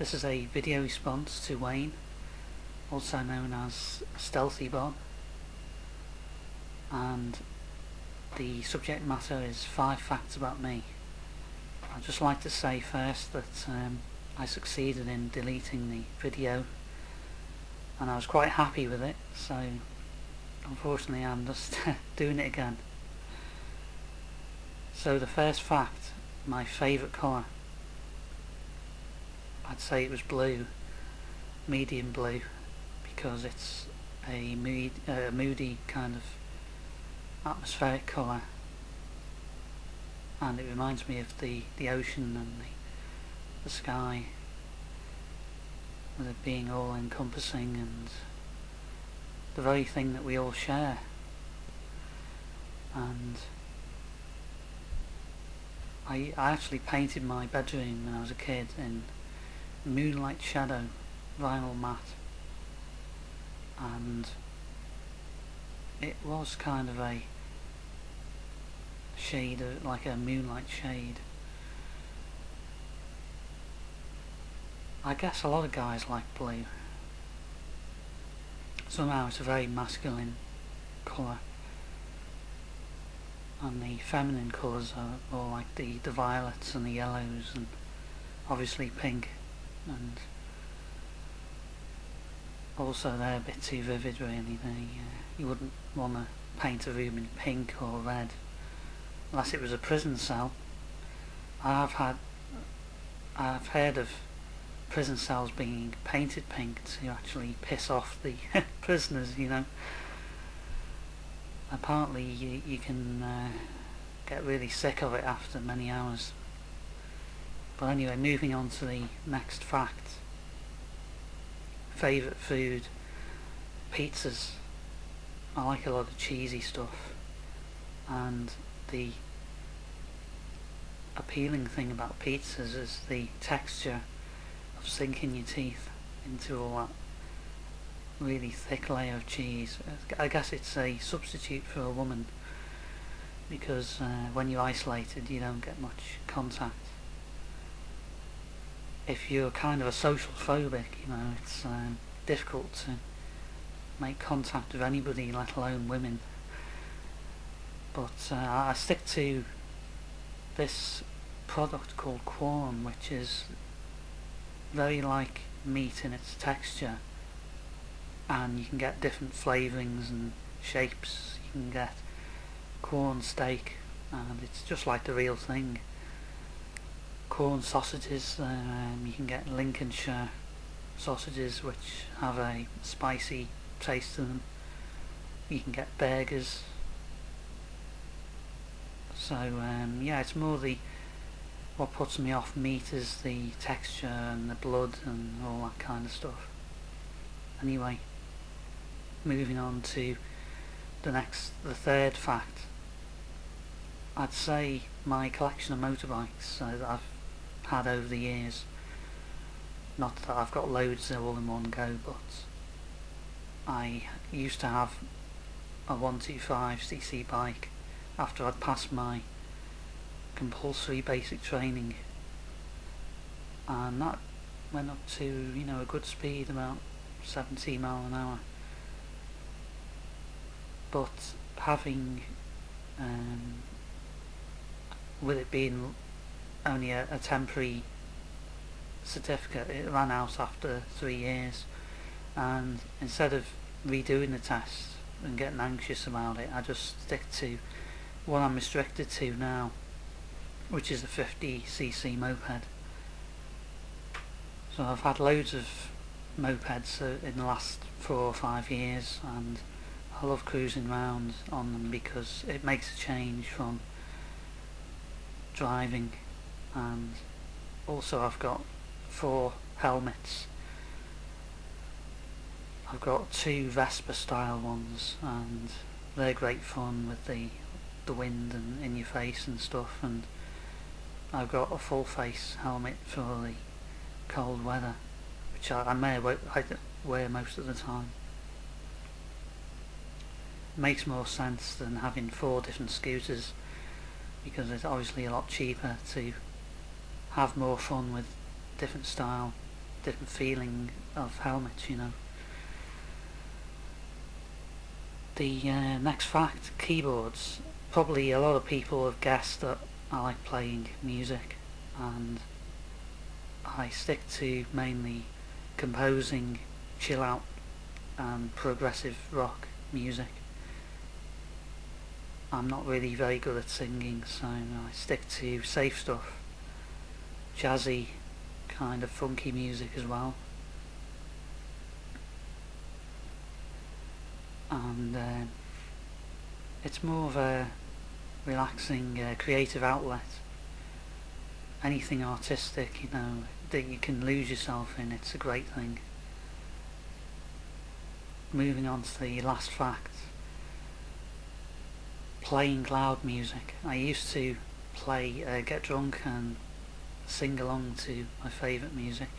This is a video response to Wayne, also known as Stealthy Bob, and the subject matter is 5 facts about me. I'd just like to say first that I succeeded in deleting the video and I was quite happy with it, so unfortunately I'm just doing it again. So the first fact, my favourite colour, I'd say it was blue, medium blue, because it's a moody kind of atmospheric colour, and it reminds me of the ocean and the sky, with it being all encompassing and the very thing that we all share. And I actually painted my bedroom when I was a kid in Moonlight Shadow vinyl matte, and it was kind of a shade of, like a moonlight shade. I guess a lot of guys like blue. Somehow it's a very masculine colour, and the feminine colours are more like the violets and the yellows, and obviously pink, and also they're a bit too vivid really. You wouldn't want to paint a room in pink or red unless it was a prison cell. I've heard of prison cells being painted pink to actually piss off the prisoners, you know. Apparently you can get really sick of it after many hours. But anyway, moving on to the next fact. Favourite food, pizzas. I like a lot of cheesy stuff, and the appealing thing about pizzas is the texture of sinking your teeth into all that really thick layer of cheese. I guess it's a substitute for a woman, because when you're isolated you don't get much contact. If you're kind of a social phobic, you know, it's difficult to make contact with anybody, let alone women. But I stick to this product called Quorn, which is very like meat in its texture, and you can get different flavourings and shapes. You can get Quorn steak, and it's just like the real thing. Quorn sausages, you can get Lincolnshire sausages, which have a spicy taste to them. You can get burgers. So yeah, it's more what puts me off meat is the texture and the blood and all that kind of stuff. Anyway, moving on to the third fact. I'd say my collection of motorbikes that I've had over the years, not that I've got loads all in one go, but I used to have a 125cc bike after I'd passed my compulsory basic training, and that went up to, you know, a good speed, about 70 miles an hour. But having with it being only a temporary certificate, it ran out after 3 years, and instead of redoing the test and getting anxious about it, I just stick to what I'm restricted to now, which is a 50cc moped. So I've had loads of mopeds in the last 4 or 5 years, and I love cruising around on them because it makes a change from driving. And also I've got 4 helmets. I've got 2 Vespa style ones, and they're great fun with the wind and in your face and stuff, and I've got a full face helmet for the cold weather, which I wear most of the time. It makes more sense than having 4 different scooters, because it's obviously a lot cheaper to have more fun with different style different feeling of helmets, you know. The next fact, keyboards. Probably a lot of people have guessed that I like playing music, and I stick to mainly composing, chill out and progressive rock music. I'm not really very good at singing, so I stick to safe stuff, jazzy, kind of funky music as well. And it's more of a relaxing, creative outlet. Anything artistic, you know, that you can lose yourself in, it's a great thing. Moving on to the last fact, playing loud music. I used to get drunk and sing along to my favourite music.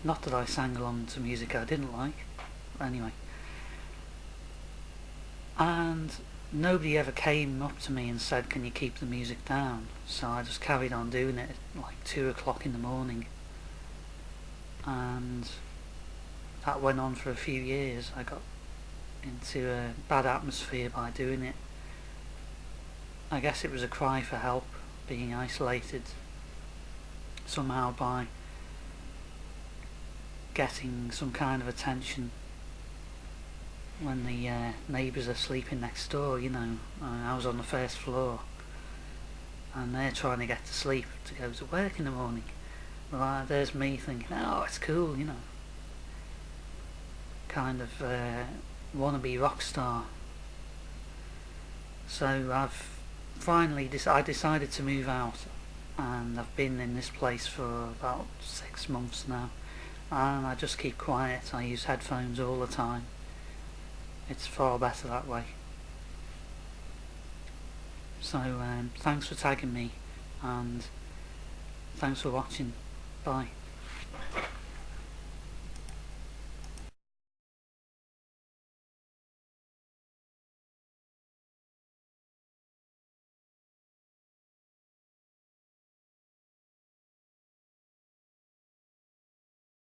Not that I sang along to music I didn't like, anyway. And nobody ever came up to me and said, can you keep the music down? So I just carried on doing it at like 2 o'clock in the morning. And that went on for a few years. I got into a bad atmosphere by doing it. I guess it was a cry for help, being isolated somehow by getting some kind of attention when the neighbours are sleeping next door, you know. I was on the first floor and they're trying to get to sleep to go to work in the morning. Well, there's me thinking, oh, it's cool, you know. Kind of wannabe rock star. So I decided to move out, and I've been in this place for about 6 months now, and I just keep quiet. I use headphones all the time. It's far better that way. So thanks for tagging me, and thanks for watching. Bye.